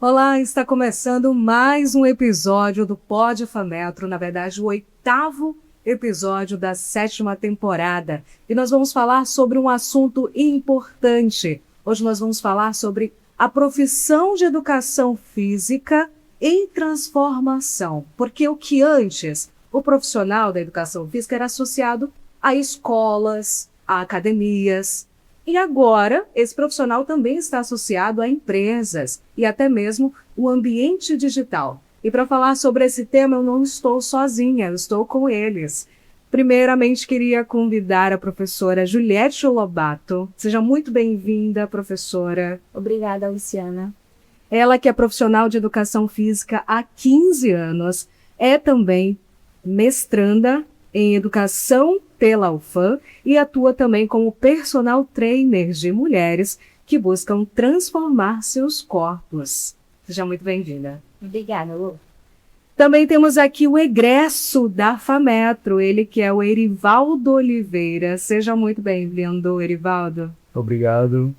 Olá, está começando mais um episódio do Pod Fametro, na verdade o 8º episódio da 7ª temporada. E nós vamos falar sobre um assunto importante. Hoje nós vamos falar sobre a profissão de educação física em transformação. Porque o que antes o profissional da educação física era associado a escolas, a academias. E agora, esse profissional também está associado a empresas e até mesmo o ambiente digital. E para falar sobre esse tema, eu não estou sozinha, eu estou com eles. Primeiramente, queria convidar a professora Juliette Lobato. Seja muito bem-vinda, professora. Obrigada, Luciana. Ela que é profissional de educação física há 15 anos, é também mestranda em educação pela UFAM e atua também como personal trainer de mulheres que buscam transformar seus corpos. Seja muito bem-vinda. Obrigada, Lu. Também temos aqui o egresso da Fametro, ele que é o Erivaldo Oliveira. Seja muito bem-vindo, Erivaldo. Obrigado.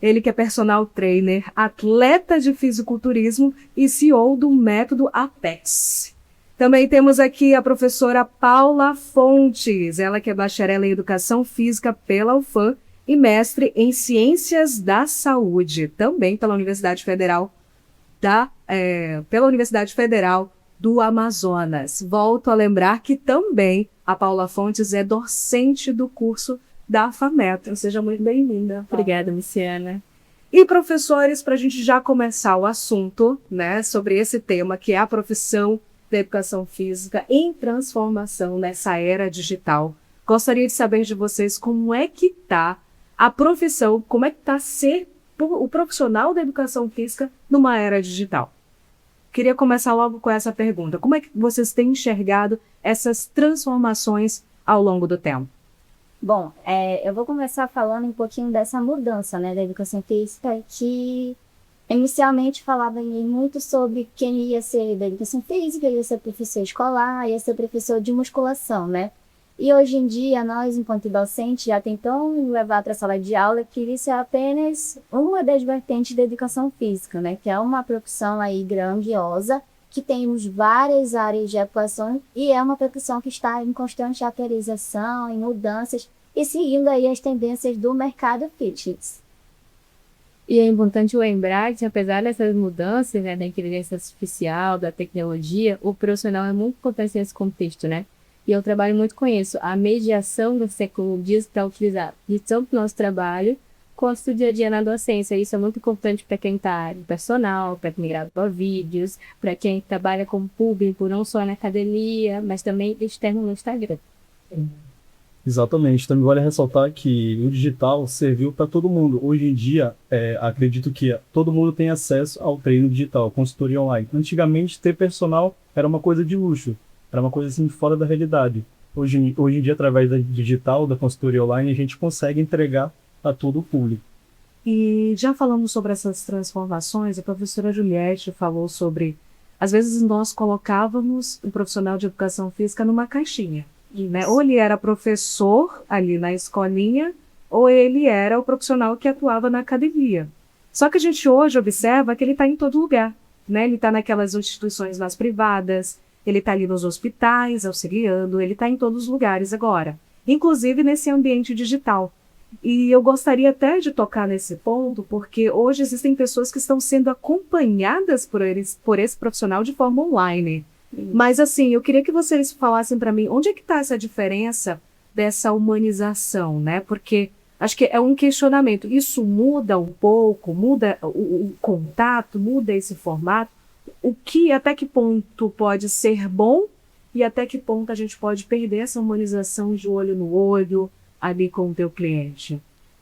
Ele que é personal trainer, atleta de fisiculturismo e CEO do método Apex. Também temos aqui a professora Paula Fontes, ela que é bacharel em Educação Física pela UFAM e mestre em Ciências da Saúde, também pela Universidade Federal do Amazonas. Volto a lembrar que também a Paula Fontes é docente do curso da Fametro. Seja muito bem-vinda. Obrigada, Luciana. E professores, para a gente já começar o assunto, né, sobre esse tema que é a profissão da educação física em transformação nessa era digital. Gostaria de saber de vocês como é que está a profissão, como é que está ser o profissional da educação física numa era digital. Queria começar logo com essa pergunta. Como é que vocês têm enxergado essas transformações ao longo do tempo? Bom, eu vou começar falando um pouquinho dessa mudança, né, da educação física, que inicialmente falava muito sobre quem ia ser da educação física, ia ser professor escolar, ia ser professor de musculação, né? E hoje em dia, nós, enquanto docentes, já tentamos levar para a sala de aula que isso é apenas uma das vertentes da educação física, né? Que é uma profissão aí grandiosa, que temos várias áreas de atuação e é uma profissão que está em constante atualização, em mudanças e seguindo aí as tendências do mercado fitness. E é importante lembrar que, apesar dessas mudanças, né, da inteligência artificial, da tecnologia, o profissional é muito importante nesse contexto, né? E eu trabalho muito com isso, a mediação das tecnologias para utilizar tanto no nosso trabalho quanto no dia a dia na docência. Isso é muito importante para quem está no personal, para quem grava vídeos, para quem trabalha com público, não só na academia, mas também externo no Instagram. Exatamente. Também vale ressaltar que o digital serviu para todo mundo. Hoje em dia, acredito que todo mundo tem acesso ao treino digital, consultoria online. Antigamente, ter personal era uma coisa de luxo, era uma coisa assim fora da realidade. Hoje em dia, através da digital, da consultoria online, a gente consegue entregar a todo o público. E já falamos sobre essas transformações, a professora Juliette falou sobre, às vezes nós colocávamos um profissional de educação física numa caixinha. Né? Ou ele era professor ali na escolinha, ou ele era o profissional que atuava na academia. Só que a gente hoje observa que ele está em todo lugar. Né? Ele está naquelas instituições mais privadas, ele está ali nos hospitais auxiliando, ele está em todos os lugares agora, inclusive nesse ambiente digital. E eu gostaria até de tocar nesse ponto, porque hoje existem pessoas que estão sendo acompanhadas por esse profissional de forma online. Mas assim, eu queria que vocês falassem para mim, onde é que está essa diferença dessa humanização, né? Porque acho que é um questionamento. Isso muda um pouco, muda o contato, muda esse formato. Até que ponto pode ser bom e até que ponto a gente pode perder essa humanização de olho no olho ali com o teu cliente?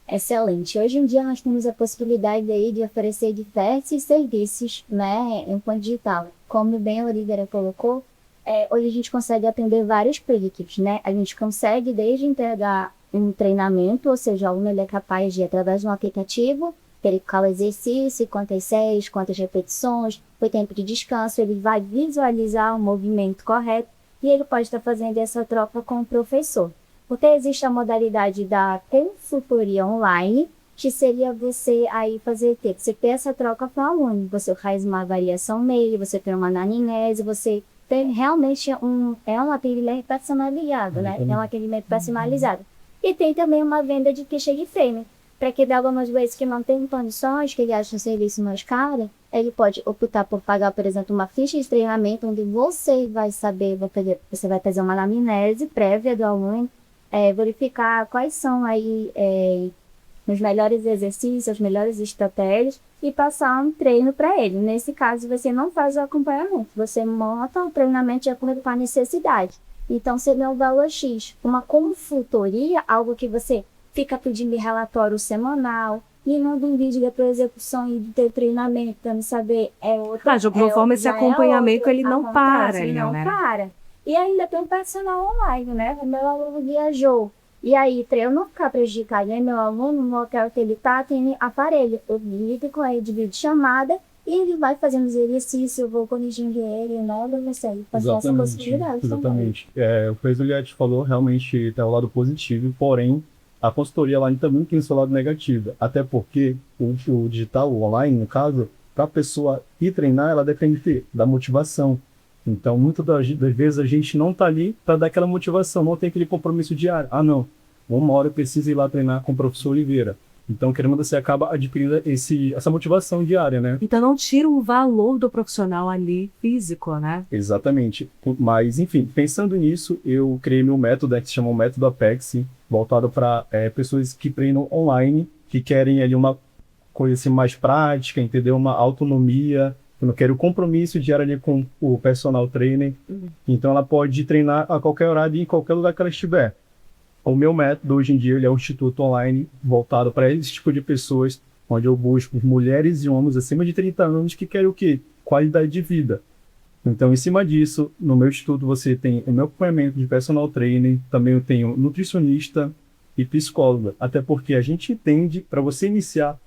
Excelente. Hoje em dia nós temos a possibilidade aí de oferecer diversos serviços, né, enquanto digital. Como bem a Olivera colocou, hoje a gente consegue atender vários públicos, né? A gente consegue desde entregar um treinamento, ou seja, o aluno ele é capaz de, através de um aplicativo, verificar o exercício, quantas séries, quantas repetições, o tempo de descanso, ele vai visualizar o movimento correto e ele pode estar fazendo essa troca com o professor. Porque existe a modalidade da consultoria online, que seria você aí você ter essa troca com o aluno. Você faz uma avaliação nele, você tem uma anamnese, você tem realmente um atendimento personalizado, né? É um atendimento personalizado. E tem também uma venda de ficha de treino. Para que dá algumas vezes que não tem condições, que ele acha o serviço mais caro, ele pode optar por pagar, por exemplo, uma ficha de treinamento, onde você vai saber, você vai fazer uma anamnese prévia do aluno, verificar quais são aí os melhores exercícios, as melhores estratégias e passar um treino para ele. Nesse caso, você não faz o acompanhamento, você monta o treinamento de acordo com a necessidade. Então, seria um valor X. Uma consultoria, algo que você fica pedindo relatório semanal, e manda um vídeo da execução e do teu treinamento, para saber de alguma forma esse acompanhamento ele não para, ele não né? para. E ainda tem um personal online, né? O meu aluno viajou. E aí, para eu não ficar prejudicado, né? Meu aluno, no hotel que ele tá, tem aparelho. Eu ligo com ele de videochamada e ele vai fazendo os exercícios, eu vou corrigindo ele, nada, não sei. Fazer essa possibilidade. Exatamente. O que a Juliette falou realmente tem o lado positivo, porém, a consultoria online também tem o seu lado negativo. Até porque o digital, o online, no caso, para a pessoa ir treinar, ela depende da motivação. Então, muitas das vezes a gente não está ali para dar aquela motivação, não tem aquele compromisso diário. Ah, não, uma hora eu preciso ir lá treinar com o professor Oliveira. Então, querendo você acaba adquirindo essa motivação diária, né? Então, não tira o valor do profissional ali físico, né? Exatamente. Mas, enfim, pensando nisso, eu criei meu método, que se chama o método Apex, voltado para pessoas que treinam online, que querem ali uma coisa assim, mais prática, entendeu? Uma autonomia. Eu não quero compromisso diário ali com o personal trainer. Então, ela pode treinar a qualquer horário e em qualquer lugar que ela estiver. O meu método, hoje em dia, ele é um instituto online voltado para esse tipo de pessoas, onde eu busco mulheres e homens acima de 30 anos que querem o quê? Qualidade de vida. Então, em cima disso, no meu instituto você tem o meu acompanhamento de personal trainer, também eu tenho nutricionista e psicóloga. Até porque a gente entende, para você iniciar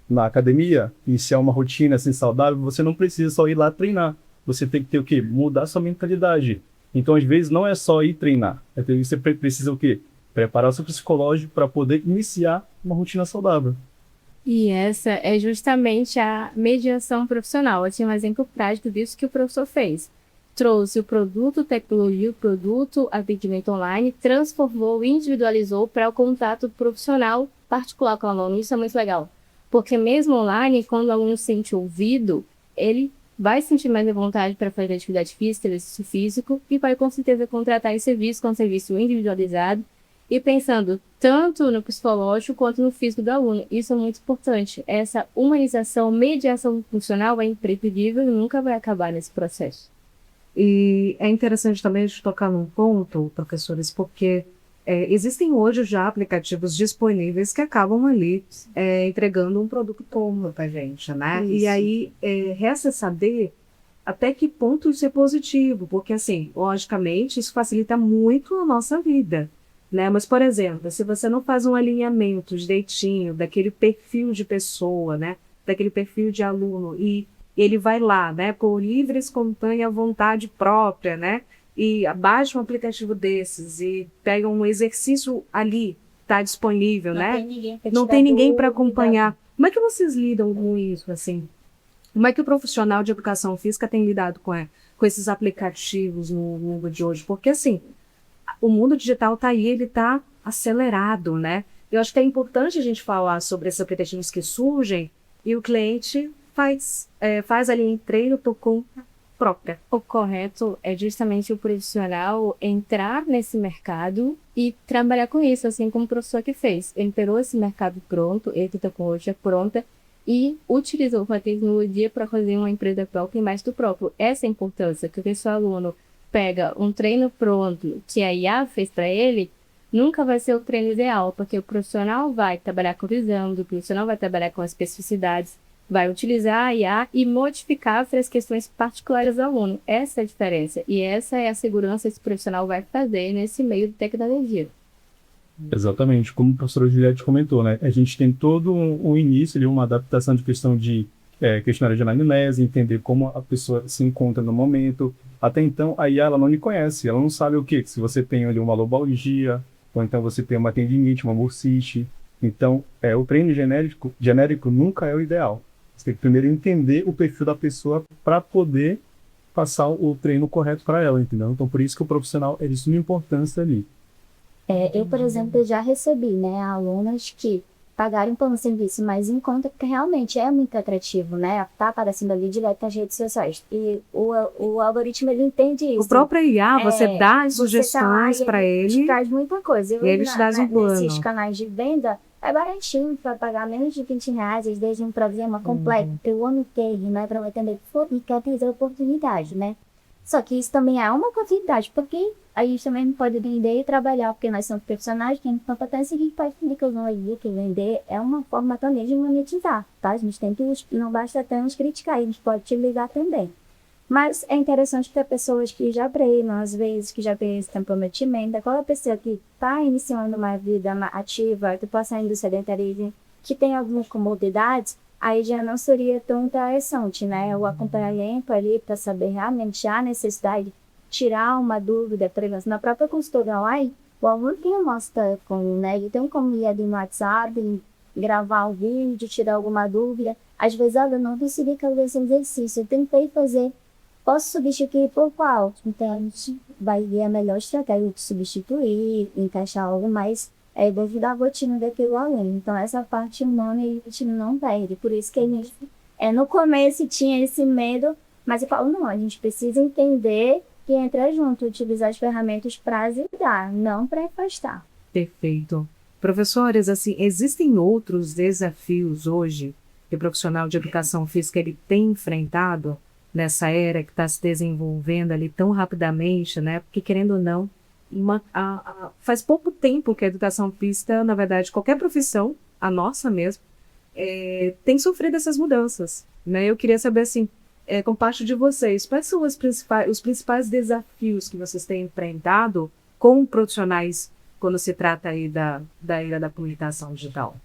na academia, iniciar uma rotina assim saudável, você não precisa só ir lá treinar. Você tem que ter o quê? Mudar sua mentalidade. Então, às vezes, não é só ir treinar. Você precisa o quê? Preparar o seu psicológico para poder iniciar uma rotina saudável. E essa é justamente a mediação profissional. Eu tinha um exemplo prático disso que o professor fez. Trouxe o produto tecnologia, o produto atendimento online, transformou, individualizou para o contato profissional particular com o aluno. Isso é muito legal. Porque mesmo online, quando o aluno se sente ouvido, ele vai sentir mais a vontade para fazer atividade física, exercício físico, e vai com certeza contratar esse serviço com um serviço individualizado, e pensando tanto no psicológico quanto no físico do aluno. Isso é muito importante. Essa humanização, mediação funcional é imprescindível e nunca vai acabar nesse processo. E é interessante também a gente tocar num ponto, professores, porque existem hoje já aplicativos disponíveis que acabam ali entregando um produto como para a gente, né? Isso. E aí resta saber até que ponto isso é positivo, porque assim, logicamente, isso facilita muito a nossa vida. Né? Mas, por exemplo, se você não faz um alinhamento direitinho daquele perfil de pessoa, né? Daquele perfil de aluno, e ele vai lá, né? Por livre, espontânea vontade própria, né? E baixa um aplicativo desses e pega um exercício ali, está disponível, né? Não tem ninguém para acompanhar. Como é que vocês lidam com isso, assim? Como é que o profissional de educação física tem lidado com esses aplicativos no mundo de hoje? Porque, assim, o mundo digital está aí, ele está acelerado, né? Eu acho que é importante a gente falar sobre esses aplicativos que surgem e o cliente faz ali em treino por conta própria. O correto é justamente o profissional entrar nesse mercado e trabalhar com isso, assim como o professor que fez. Ele pegou esse mercado pronto, ele tem tecnologia pronta e utilizou a tecnologia para fazer uma empresa própria e mais do próprio. Essa é a importância, que o seu aluno pega um treino pronto que a IA fez para ele, nunca vai ser o treino ideal, porque o profissional vai trabalhar com visão, o profissional vai trabalhar com as especificidades, vai utilizar a IA e modificar as questões particulares do aluno. Essa é a diferença. E essa é a segurança que esse profissional vai fazer nesse meio de tecnologia. Exatamente, como o professor Juliette comentou, né? A gente tem todo um início, ali, uma adaptação de questão de questionário de anamnese, entender como a pessoa se encontra no momento. Até então, a IA ela não lhe conhece, ela não sabe o que. Se você tem ali uma lobalgia, ou então você tem uma tendinite, uma bursite. Então, o treino genérico nunca é o ideal. Você tem que primeiro entender o perfil da pessoa para poder passar o treino correto para ela, entendeu? Então, por isso que o profissional é de suma importância ali. Eu, por exemplo, já recebi, né, alunas que pagaram por um serviço mais em conta, porque realmente é muito atrativo, né? Tá aparecendo ali direto nas redes sociais. E o algoritmo, ele entende isso. O próprio IA, você dá as Você sugestões para ele. traz muita coisa. E ele te traz um plano. Nesses canais de venda, é baratinho, para pagar menos de R$ 20, desde um programa completo, pelo ano inteiro, né? Para atender e quer ter oportunidade, né? Só que isso também é uma oportunidade, porque a gente também não pode vender e trabalhar, porque nós somos profissionais, tem competência e a gente pode entender que eu não vou que vender é uma forma também de monetizar, tá? A gente tem que, não basta apenas criticar, a gente pode utilizar também. Mas é interessante ter pessoas que já treinam, às vezes, que já têm esse comprometimento. Aquela pessoa que está iniciando uma vida ativa, que está saindo do sedentarismo, que tem algumas comodidades, aí já não seria tão interessante, né? O acompanhamento ali para saber realmente a necessidade, tirar uma dúvida, por exemplo, na própria consultoria online, o aluno tem o nosso telefone, né? Ele tem como ir ali no WhatsApp, gravar um vídeo, tirar alguma dúvida. Às vezes, eu não consegui fazer esse exercício, eu tentei fazer, posso substituir por qual? Então, a gente vai ver a melhor estratégia de substituir, encaixar algo mais devido à rotina daquele aluno. Então, essa parte humana a gente não perde. Por isso que a gente, no começo, tinha esse medo, mas eu falo, não, a gente precisa entender que entra junto, utilizar as ferramentas para ajudar, não para afastar. Perfeito. Professores, assim, existem outros desafios hoje que o profissional de educação física ele tem enfrentado nessa era que está se desenvolvendo ali tão rapidamente, né? Porque, querendo ou não, faz pouco tempo que a educação física, na verdade, qualquer profissão, a nossa mesmo, tem sofrido essas mudanças, né? Eu queria saber, assim, com parte de vocês, quais são os principais desafios que vocês têm enfrentado com profissionais quando se trata aí da era da comunicação digital?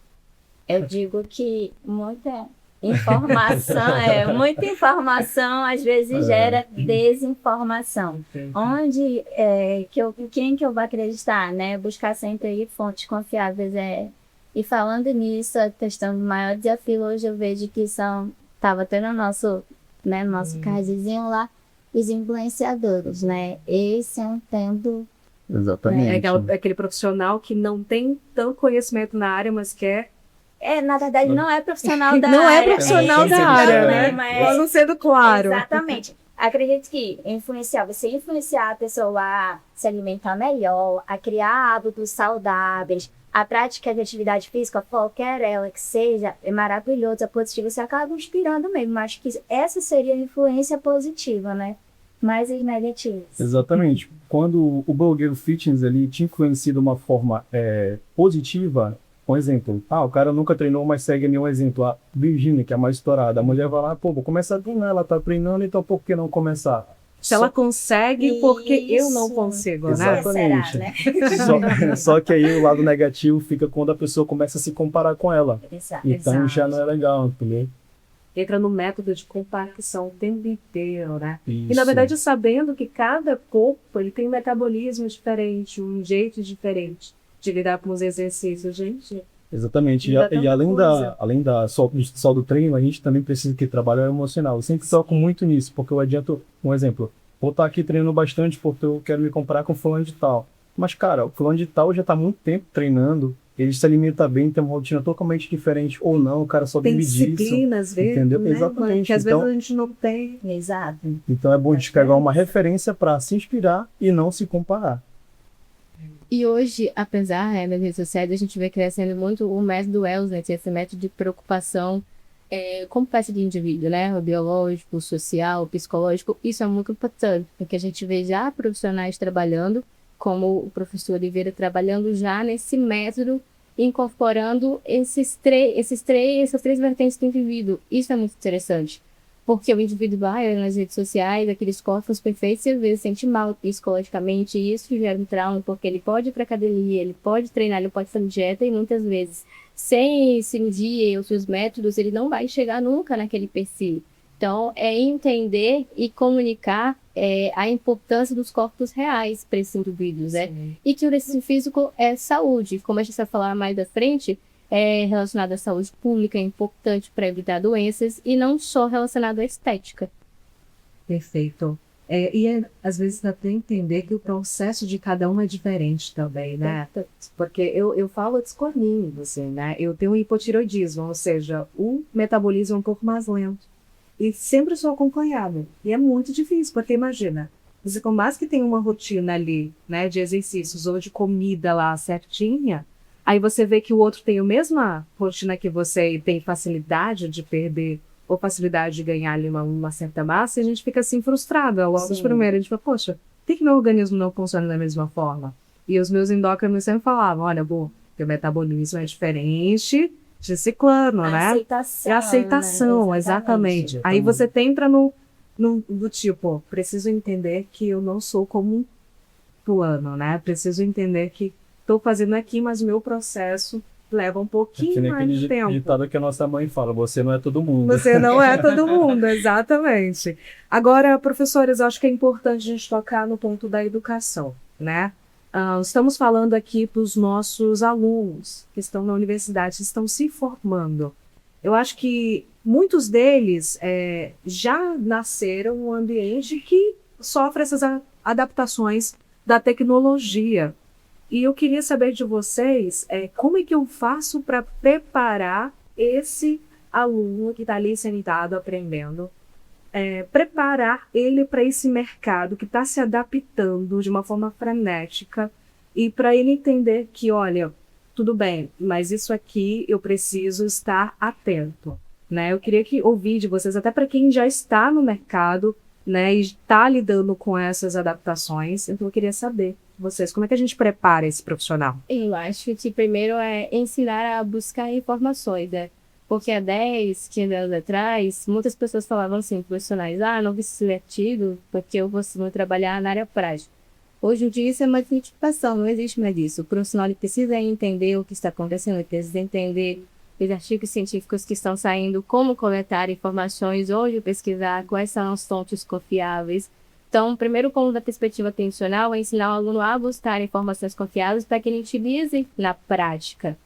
Eu digo que muita informação às vezes gera desinformação. Onde quem que eu vou acreditar, né? Buscar sempre aí fontes confiáveis. E falando nisso, a questão do maior desafio hoje eu vejo que estava tendo nosso cardzinho lá, os influenciadores, né? Esse é um tempo. Exatamente. Aquele profissional que não tem tanto conhecimento na área, mas quer. Na verdade, não é profissional da área. Não é profissional da área, né? Vamos sendo claro. Exatamente. Acredito que você influenciar a pessoa a se alimentar melhor, a criar hábitos saudáveis, a prática de atividade física, qualquer ela que seja, é maravilhoso, é positivo, você acaba inspirando mesmo. Acho que essa seria a influência positiva, né? Mais as negativas. Exatamente. Quando o blogueiro fitness ele te influencia de uma forma positiva, um exemplo, o cara nunca treinou, mas segue nenhum exemplo, a Virginia, que é a mais estourada, a mulher vai lá, vou começar a treinar, ela tá treinando, então por que não começar? Se ela consegue, porque eu não consigo, né? Exatamente. Será, né? Só que aí o lado negativo fica quando a pessoa começa a se comparar com ela. Então já não é legal, entendeu? Entra no método de comparação o tempo inteiro, né? Isso. E na verdade sabendo que cada corpo ele tem um metabolismo diferente, um jeito diferente de lidar com os exercícios, gente. Exatamente. E além só do treino, a gente também precisa que trabalhe o emocional. Eu sempre toco muito nisso, porque eu adianto, um exemplo, vou estar aqui treinando bastante porque eu quero me comparar com o fulano de tal. Mas, cara, o fulano de tal já está há muito tempo treinando, ele se alimenta bem, tem uma rotina totalmente diferente, ou não, o cara só tem vive disso. disciplina, às vezes, entendeu? né? Exatamente. Que às vezes a gente não tem. Exato. Então é bom a gente pegar uma referência para se inspirar e não se comparar. E hoje, apesar das redes sociais, a gente vê crescendo muito o método Wellness, esse método de preocupação como peça de indivíduo, né? O biológico, o social, o psicológico. Isso é muito importante, porque a gente vê já profissionais trabalhando, como o professor Oliveira trabalhando já nesse método, incorporando essas três vertentes do indivíduo. Isso é muito interessante. Porque o indivíduo vai nas redes sociais, aqueles corpos perfeitos, e às vezes sente mal psicologicamente, e isso gera um trauma, porque ele pode ir para academia, ele pode treinar, ele pode fazer dieta, e muitas vezes, sem cirurgia e outros métodos, ele não vai chegar nunca naquele perfil. Então, é entender e comunicar a importância dos corpos reais para esses indivíduos, né? E que o exercício físico é saúde. Como a gente vai falar mais da frente, é relacionado à saúde pública, é importante para evitar doenças e não só relacionado à estética. Perfeito. Às vezes dá para entender que o processo de cada um é diferente também, né? Porque eu falo discorrendo, assim, né? Eu tenho um hipotireoidismo, ou seja, o metabolismo é um pouco mais lento. E sempre sou acompanhada. E é muito difícil, porque imagina, você por mais que tenha uma rotina ali, né, de exercícios ou de comida lá certinha, aí você vê que o outro tem a mesma rotina que você e tem facilidade de perder ou facilidade de ganhar ali uma certa massa, e a gente fica assim frustrada logo de primeira. A gente fala, poxa, por que meu organismo não funciona da mesma forma? E os meus endócrinos sempre falavam, olha, teu metabolismo é diferente de ciclano, né? Aceitação. É aceitação, Né? exatamente. Aí você entra do tipo, preciso entender que eu não sou como um fulano, né? Preciso entender que estou fazendo aqui, mas meu processo leva um pouquinho que nem mais de tempo. Ditado que a nossa mãe fala, você não é todo mundo. Você não é todo mundo, exatamente. Agora, professores, acho que é importante a gente tocar no ponto da educação, né? Estamos falando aqui para os nossos alunos que estão na universidade, que estão se formando. Eu acho que muitos deles já nasceram em um ambiente que sofre essas adaptações da tecnologia. E eu queria saber de vocês como é que eu faço para preparar esse aluno que está ali sentado aprendendo, preparar ele para esse mercado que está se adaptando de uma forma frenética e para ele entender que, olha, tudo bem, mas isso aqui eu preciso estar atento, né? Eu queria ouvir de vocês, até para quem já está no mercado, né, e está lidando com essas adaptações. Então eu queria saber de vocês, como é que a gente prepara esse profissional? Eu acho que primeiro é ensinar a buscar informações, né? Porque há 10, 15 anos atrás, muitas pessoas falavam assim, profissionais, não preciso ler artigo porque eu vou trabalhar na área prática. Hoje em dia isso é uma identificação, não existe mais isso. O profissional ele precisa entender o que está acontecendo, ele precisa entender os artigos científicos que estão saindo, como coletar informações, onde pesquisar, quais são os fontes confiáveis. Então, primeiro ponto da perspectiva atencional é ensinar o aluno a buscar informações confiáveis para que ele utilize na prática.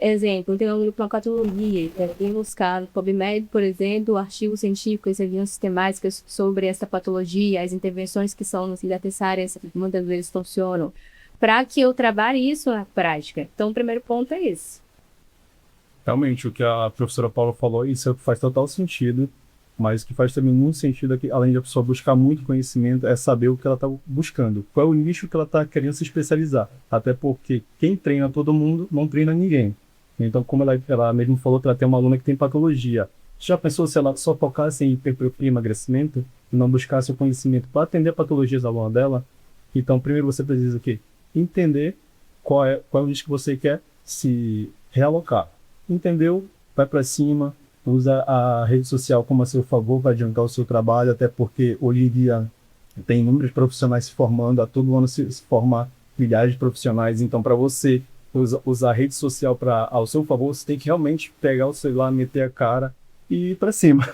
Exemplo, tem um grupo de patologia, tem buscar no PubMed, por exemplo, artigos científicos, revisões sistemáticas sobre essa patologia, as intervenções que são necessárias, muitas vezes funcionam, para que eu trabalhe isso na prática. Então, o primeiro ponto é esse. Realmente, o que a professora Paula falou, isso faz total sentido, mas o que faz também muito sentido aqui, além de a pessoa buscar muito conhecimento, é saber o que ela está buscando. Qual é o nicho que ela está querendo se especializar. Até porque quem treina todo mundo não treina ninguém. Então, como ela mesmo falou que ela tem uma aluna que tem patologia. Já pensou se ela só focasse em hipertrofia e emagrecimento e não buscasse o conhecimento para atender a patologias da aluna dela? Então, primeiro você precisa entender qual é o nicho que você quer se realocar. Entendeu? Vai para cima. Usa a rede social como a seu favor, vai adiantar o seu trabalho, até porque hoje em dia tem inúmeros profissionais se formando, a todo ano se formar milhares de profissionais. Então, para você usar a rede social ao seu favor, você tem que realmente pegar o celular, meter a cara e ir para cima.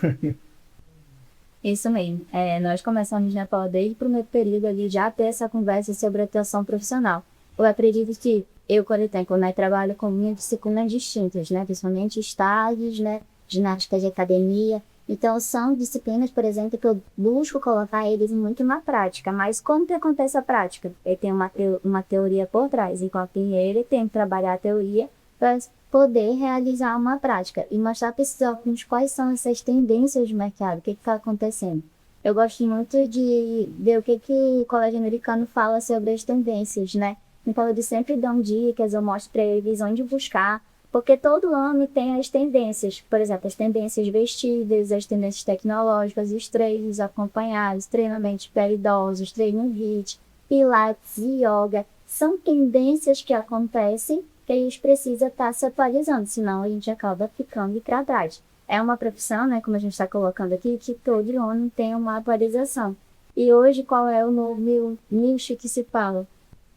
Isso mesmo. Nós começamos, né, Paula, desde o primeiro período ali, já ter essa conversa sobre atuação profissional. Eu acredito que quando eu trabalho com minhas disciplinas distintas, né, principalmente estágios, né, ginástica de academia. Então, são disciplinas, por exemplo, que eu busco colocar eles muito na prática. Mas como que acontece a prática? Ele tem uma teoria por trás, enquanto ele tem que trabalhar a teoria para poder realizar uma prática e mostrar para esses alunos quais são essas tendências de mercado, o que está acontecendo. Eu gosto muito de ver o que o colégio americano fala sobre as tendências, né? Então, eles sempre dão dicas, eu mostro para eles onde buscar, porque todo ano tem as tendências, por exemplo, as tendências vestidas, as tendências tecnológicas, os treinos acompanhados, treinamento para idosos, treino HIIT, pilates e yoga. São tendências que acontecem que a gente precisa estar se atualizando, senão a gente acaba ficando para trás. É uma profissão, né, como a gente está colocando aqui, que todo ano tem uma atualização. E hoje, qual é o novo nicho que se fala?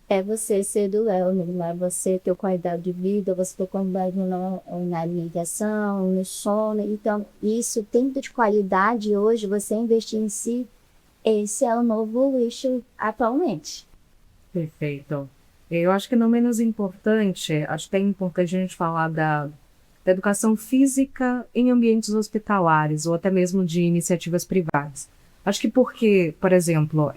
É você ser do Léo, não é você ter qualidade de vida, você ter qualidade na alimentação, no sono. Então, isso, tempo de qualidade hoje, você investir em si, esse é o novo nicho atualmente. Perfeito. Eu acho que não menos importante, acho que é importante a gente falar da educação física em ambientes hospitalares ou até mesmo de iniciativas privadas. Acho que porque, por exemplo,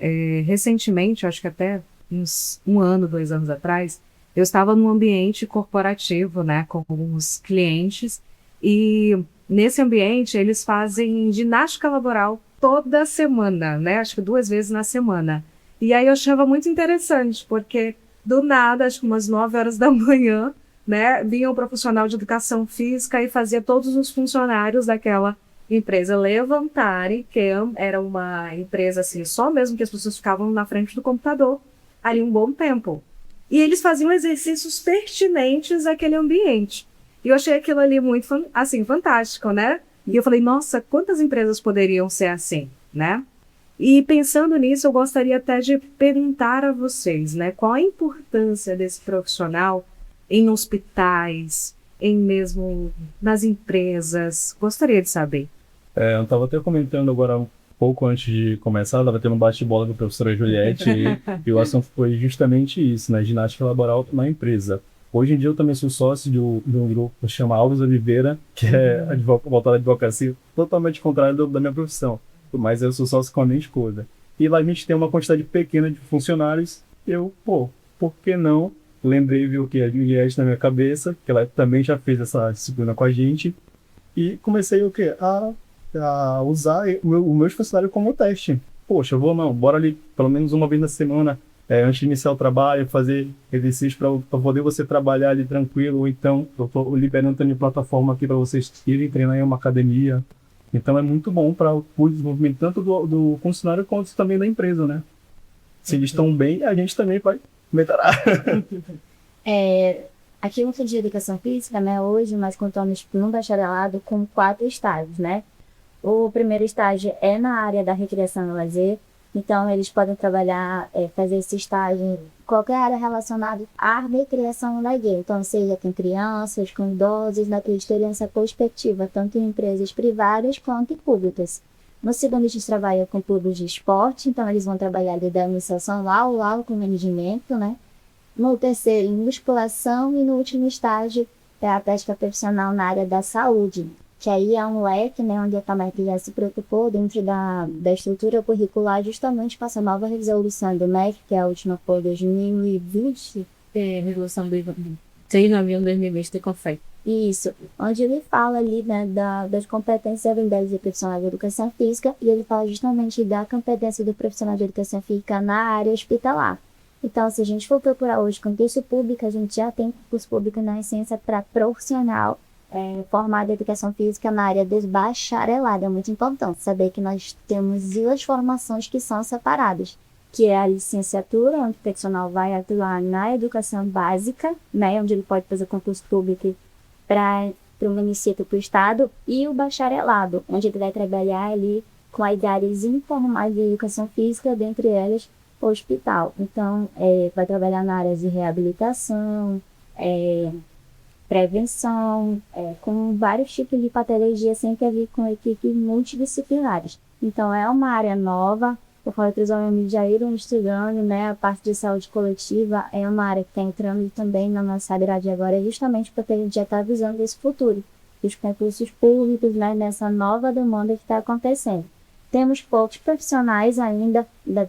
recentemente, acho que até uns 1 ano, 2 anos atrás, eu estava num ambiente corporativo, né, com alguns clientes, e nesse ambiente eles fazem ginástica laboral toda semana, né, acho que 2 vezes na semana. E aí eu achava muito interessante, porque do nada, acho que umas 9 horas da manhã, né, vinha um profissional de educação física e fazia todos os funcionários daquela empresa levantarem, que era uma empresa assim, só mesmo que as pessoas ficavam na frente do computador ali um bom tempo. E eles faziam exercícios pertinentes àquele ambiente. E eu achei aquilo ali muito, assim, fantástico, né? E eu falei, nossa, quantas empresas poderiam ser assim, né? E pensando nisso, eu gostaria até de perguntar a vocês, né, qual a importância desse profissional em hospitais, em mesmo nas empresas? Gostaria de saber. Eu estava até comentando agora um pouco antes de começar, estava tendo um bate-bola com a professora Juliette e o assunto foi justamente isso, né? Ginástica laboral na empresa. Hoje em dia eu também sou sócio de um grupo que chama Alves Oliveira, que é voltado à advocacia, totalmente contrário da minha profissão, mas eu sou sócio com a minha esposa. E lá a gente tem uma quantidade pequena de funcionários, por que não? Lembrei, viu, que a Juliette na minha cabeça, que ela também já fez essa disciplina com a gente, e comecei o quê? A usar o meu funcionário como teste. Poxa, bora ali pelo menos uma vez na semana, antes de iniciar o trabalho, fazer exercício para poder você trabalhar ali tranquilo, ou então eu estou liberando a minha plataforma aqui para vocês irem treinar em uma academia. Então é muito bom para o desenvolvimento tanto do funcionário quanto também da empresa, né? Se eles estão bem, a gente também vai melhorar. Aqui no de educação física, né, hoje nós contamos no bacharelado com 4 estágios, né? O primeiro estágio é na área da recreação e lazer, então eles podem trabalhar, fazer esse estágio em qualquer área relacionada à recreação e lazer, então seja com crianças, com idosos, na que eles teriam essa perspectiva, tanto em empresas privadas quanto em públicas. No segundo, eles trabalham com clubes de esporte, então eles vão trabalhar ali da administração lá com managimento, né? No terceiro, em musculação, e no último estágio é a prática profissional na área da saúde, que aí é um leque, né, onde a FAMEC já se preocupou dentro da estrutura curricular justamente para essa nova resolução do MEC, que é a última foi 2020. Resolução do 391/2020 de CONFEI. Isso, onde ele fala ali, né, das competências e habilidades do profissional de educação física, e ele fala justamente da competência do profissional de educação física na área hospitalar. Então, se a gente for procurar hoje concurso público, a gente já tem concurso público na essência para profissional formado em educação física na área de bacharelado. É muito importante saber que nós temos 2 formações que são separadas, que é a licenciatura, onde o profissional vai atuar na educação básica, né, onde ele pode fazer concurso público para o município, para o estado, e o bacharelado, onde ele vai trabalhar ali com as áreas informais de educação física, dentre elas o hospital. Então, vai trabalhar na área de reabilitação, prevenção, com vários tipos de patologia, sempre a ver com equipes multidisciplinares. Então, é uma área nova. O Coletivo Jair estudando, né, a parte de saúde coletiva é uma área que está entrando também na nossa grade agora, justamente porque a gente já está visando esse futuro, os concursos públicos, né, nessa nova demanda que está acontecendo. Temos poucos profissionais ainda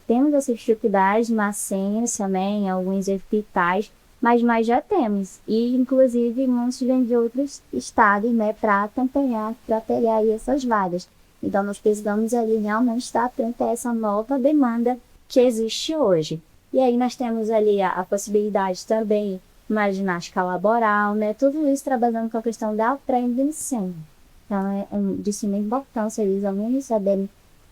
temos essas dificuldades na ciência, né, em alguns hospitais, mas já temos. E, inclusive, muitos vêm de outros estados, né, para acompanhar, para pegar aí essas vagas. Então, nós precisamos ali realmente estar atento a essa nova demanda que existe hoje. E aí nós temos ali a possibilidade também na ginástica laboral, né? Tudo isso trabalhando com a questão da prevenção. Então, é de suma importância eles alunos saberem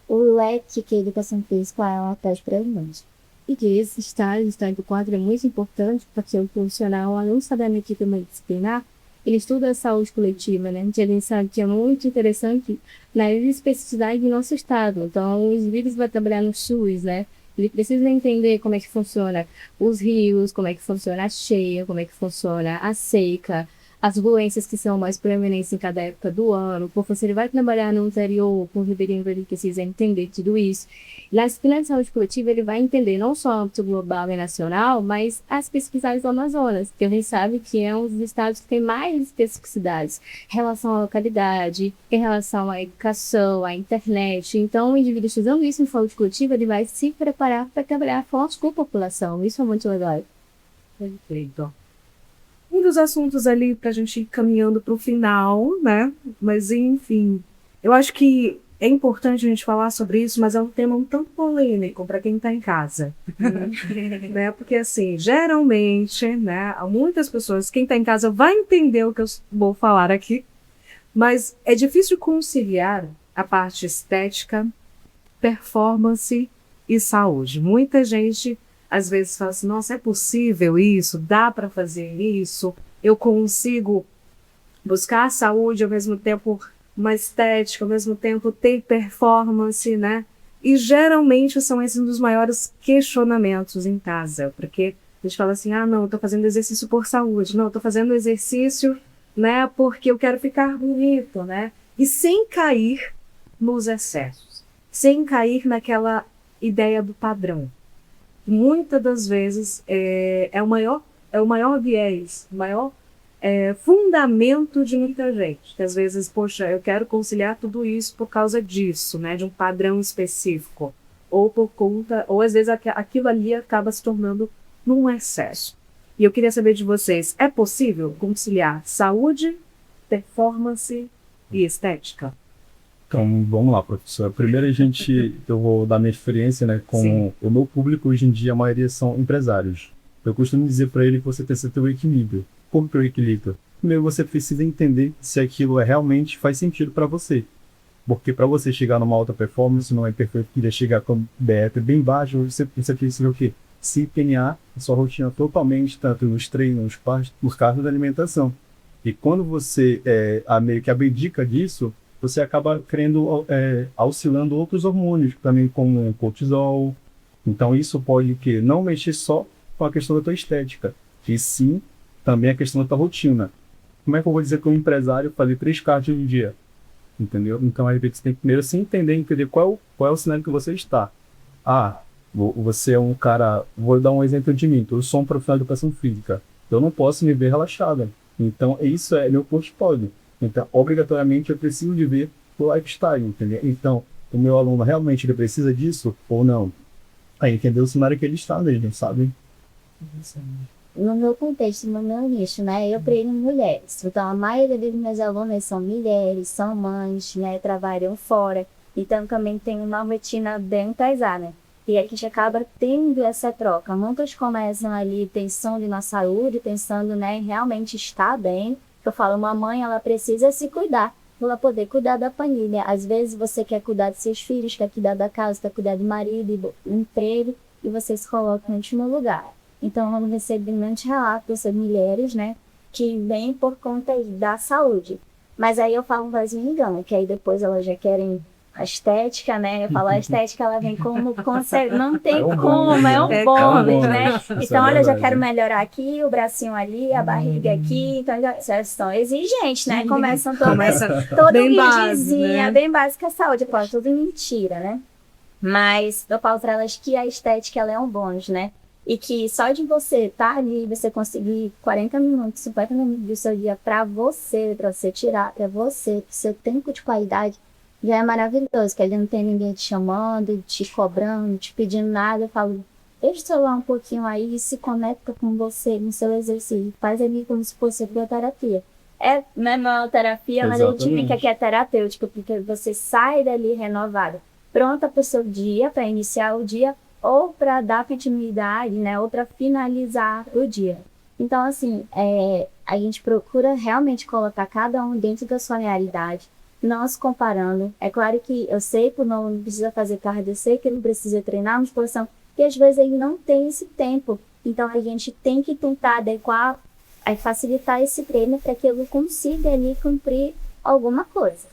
o leque que a educação física ela traz para eles. E que esse estágio do quadro é muito importante, porque o profissional, além de saber na equipe multidisciplinar, ele estuda a saúde coletiva, né? A gente sabe que é muito interessante na especificidade do nosso estado. Então, os líderes vão trabalhar no SUS, né? Ele precisa entender como é que funciona os rios, como é que funciona a cheia, como é que funciona a seca, as doenças que são mais preeminentes em cada época do ano, o professor ele vai trabalhar no interior com o ribeirinho que precisa entender tudo isso. Na disciplina de saúde coletiva, ele vai entender não só o âmbito global e nacional, mas as especificidades do Amazonas, que a gente sabe que é um dos estados que tem mais especificidades em relação à localidade, em relação à educação, à internet. Então, o indivíduo estudando isso em saúde coletiva, ele vai se preparar para trabalhar forte com a população. Isso é muito legal. Perfeito. Um dos assuntos ali para a gente ir caminhando para o final, né? Mas, enfim, eu acho que é importante a gente falar sobre isso, mas é um tema um tanto polêmico para quem está em casa. Né? Porque, assim, geralmente, né, muitas pessoas, quem está em casa vai entender o que eu vou falar aqui, mas é difícil conciliar a parte estética, performance e saúde. Muita gente às vezes fala assim, nossa, é possível isso? Dá para fazer isso? Eu consigo buscar a saúde ao mesmo tempo uma estética, ao mesmo tempo ter performance, né? E geralmente são esses um dos maiores questionamentos em casa, porque a gente fala assim, ah, não, eu tô fazendo exercício por saúde, não, eu tô fazendo exercício, né, porque eu quero ficar bonito, né? E sem cair nos excessos, sem cair naquela ideia do padrão. Muitas das vezes é o maior viés, o maior fundamento de muita gente. Que às vezes, poxa, eu quero conciliar tudo isso por causa disso, né, de um padrão específico. Ou por conta, ou às vezes aquilo ali acaba se tornando num excesso. E eu queria saber de vocês, é possível conciliar saúde, performance e estética? Então, vamos lá, professor. Primeiro eu vou dar minha experiência, né, com Sim. o meu público. Hoje em dia, a maioria são empresários. Eu costumo dizer para ele que você precisa ter o equilíbrio. Como que é o equilíbrio? Primeiro, você precisa entender se aquilo realmente faz sentido para você. Porque para você chegar numa alta performance, não é perfeito, queria chegar com BF bem baixo, você precisa o quê? Se empenhar a sua rotina totalmente, tanto nos treinos, nos carros da alimentação. E quando você meio que abdica disso, você acaba oscilando outros hormônios, também como o cortisol. Então isso pode não mexer só com a questão da tua estética, e sim também a questão da tua rotina. Como é que eu vou dizer que um empresário fazer 3 cards no dia? Entendeu? Então aí você tem que primeiro se entender qual é o cenário que você está. Você é um cara, vou dar um exemplo de mim, eu sou um profissional de educação física, eu não posso me ver relaxada. Então isso é meu portfólio. Então, obrigatoriamente, eu preciso de ver o lifestyle, entendeu? Então, o meu aluno realmente ele precisa disso ou não? Aí entender o cenário que ele está mesmo, sabe? No meu contexto, no meu nicho, né, eu treino mulheres. Então, a maioria dos meus alunos são mulheres, são mães, né, trabalham fora. Então, também tem uma rotina bem pesada. E a gente acaba tendo essa troca. Muitos começam ali pensando na saúde, pensando, né, em realmente estar bem. Eu falo, uma mãe, ela precisa se cuidar, para ela poder cuidar da família. Às vezes você quer cuidar de seus filhos, quer cuidar da casa, quer cuidar do marido, do emprego, e você se coloca em último lugar. Então, eu recebo muitos relatos dessas mulheres, né, que vêm por conta da saúde. Mas aí eu falo um vazio engano, que aí depois elas já querem a estética, né? Eu falo, a estética ela vem como conselho, não tem como, é um bônus, né? Então, olha, eu já quero melhorar aqui, o bracinho ali, a barriga aqui, então já são exigentes, né? Começam toda bem humildezinha, né? bem básica a saúde, pô, tudo mentira, né? Mas eu falo para elas que a estética ela é um bônus, né? E que só de você estar ali, você conseguir 40 minutos, 50 minutos do seu dia para você tirar para você, pro seu tempo de qualidade, já é maravilhoso, que ali não tem ninguém te chamando, te cobrando, te pedindo nada. Eu falo, deixa o celular um pouquinho aí e se conecta com você no seu exercício. Faz ali como se fosse bioterapia. Não é terapia, mas a gente fica que é terapêutico, porque você sai dali renovada, pronta para o seu dia, para iniciar o dia, ou para dar continuidade, né, ou para finalizar o dia. Então, assim, a gente procura realmente colocar cada um dentro da sua realidade, não se comparando. É claro que eu sei que não precisa fazer cardio, eu sei que não precisa treinar musculação, e às vezes ele não tem esse tempo. Então a gente tem que tentar adequar, facilitar esse treino para que ele consiga ali cumprir alguma coisa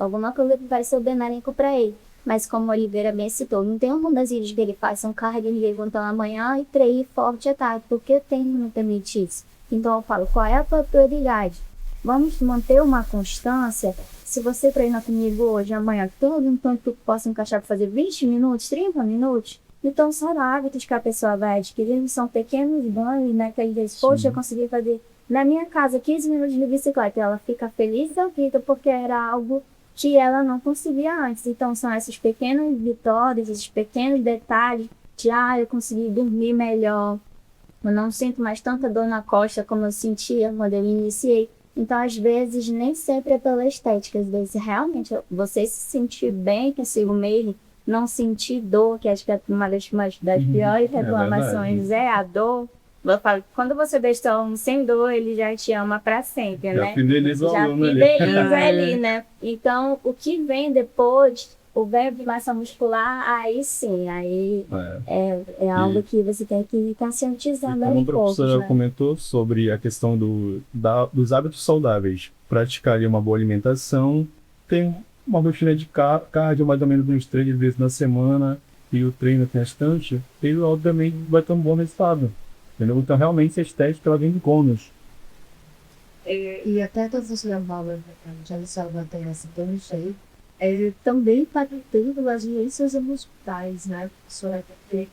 que vai ser benéfico para ele. Mas como o Oliveira bem citou, não tem um das ilhas que ele faz um cardio, ele levanta amanhã e treina forte à tarde, porque o tempo não permite isso. Então eu falo, qual é a tua prioridade? vamos manter uma constância. Se você treina comigo hoje, amanhã, todo enquanto tu possa encaixar para fazer 20 minutos, 30 minutos, então são hábitos que a pessoa vai adquirindo, são pequenos ganhos, né? Que às vezes, poxa, eu consegui fazer na minha casa 15 minutos de bicicleta, ela fica feliz da vida porque era algo que ela não conseguia antes. Então são essas pequenas vitórias, esses pequenos detalhes de, eu consegui dormir melhor, eu não sinto mais tanta dor na costa como eu sentia quando eu iniciei. Então, às vezes, nem sempre é pela estética. Às vezes, realmente, você se sentir bem consigo mesmo, não sentir dor, que acho que é uma das piores reclamações é a dor. Eu falo, quando você deixa um sem dor, ele já te ama para sempre, né? Já fideliza ali, né? Então, o que vem depois, o ganho de massa muscular, aí sim, aí é algo que você tem que ir conscientizando como a aos poucos, professora né? comentou sobre a questão dos hábitos saudáveis, praticar ali uma boa alimentação, tem uma rotina de cardio mais ou menos uns 3 vezes na semana e o treino constante, ele obviamente vai ter um bom resultado. Entendeu? Então realmente a estética ela vem de bônus. E até todas as lavabas, já tem essa aí, também para ter as doenças emocionais, né? Professora, porque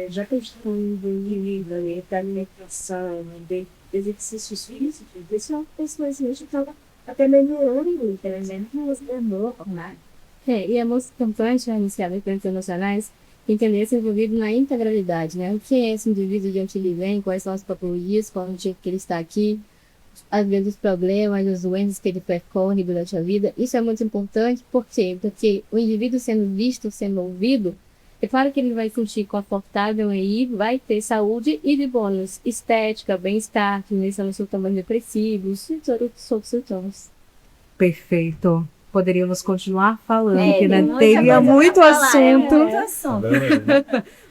já que a gente está de alimentação, de exercícios físicos, isso é uma pessoa que estava até melhorando, por exemplo, os demônios, né? E é muito importante a iniciativas internacionais entender esse indivíduo na integralidade, né? O que é esse indivíduo, de onde ele vem, quais são as patologias, qual o motivo que ele está aqui, às vezes os problemas, as doenças que ele percorre durante a vida. Isso é muito importante, por quê? Porque o indivíduo sendo visto, sendo ouvido, é claro que ele vai se sentir confortável aí, vai ter saúde e de bônus, estética, bem-estar, diminuição dos sintomas depressivos e todos os outros sintomas. Perfeito. Poderíamos continuar falando, Tem né? muita Teria coisa muito pra falar, assunto. muito assunto.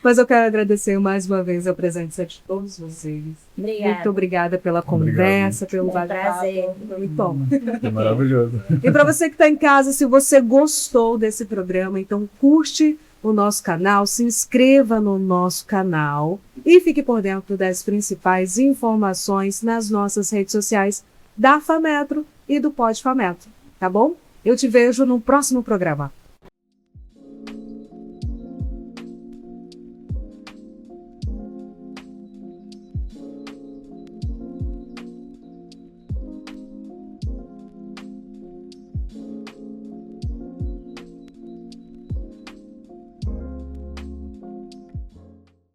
Mas eu quero agradecer mais uma vez a presença de todos vocês. Obrigada. Muito obrigada pela conversa, pelo prazer. bate-papo. Foi muito bom. É maravilhoso. E para você que está em casa, se você gostou desse programa, então curte o nosso canal, se inscreva no nosso canal e fique por dentro das principais informações nas nossas redes sociais da FAMetro e do Pod FAMetro, tá bom? Eu te vejo no próximo programa.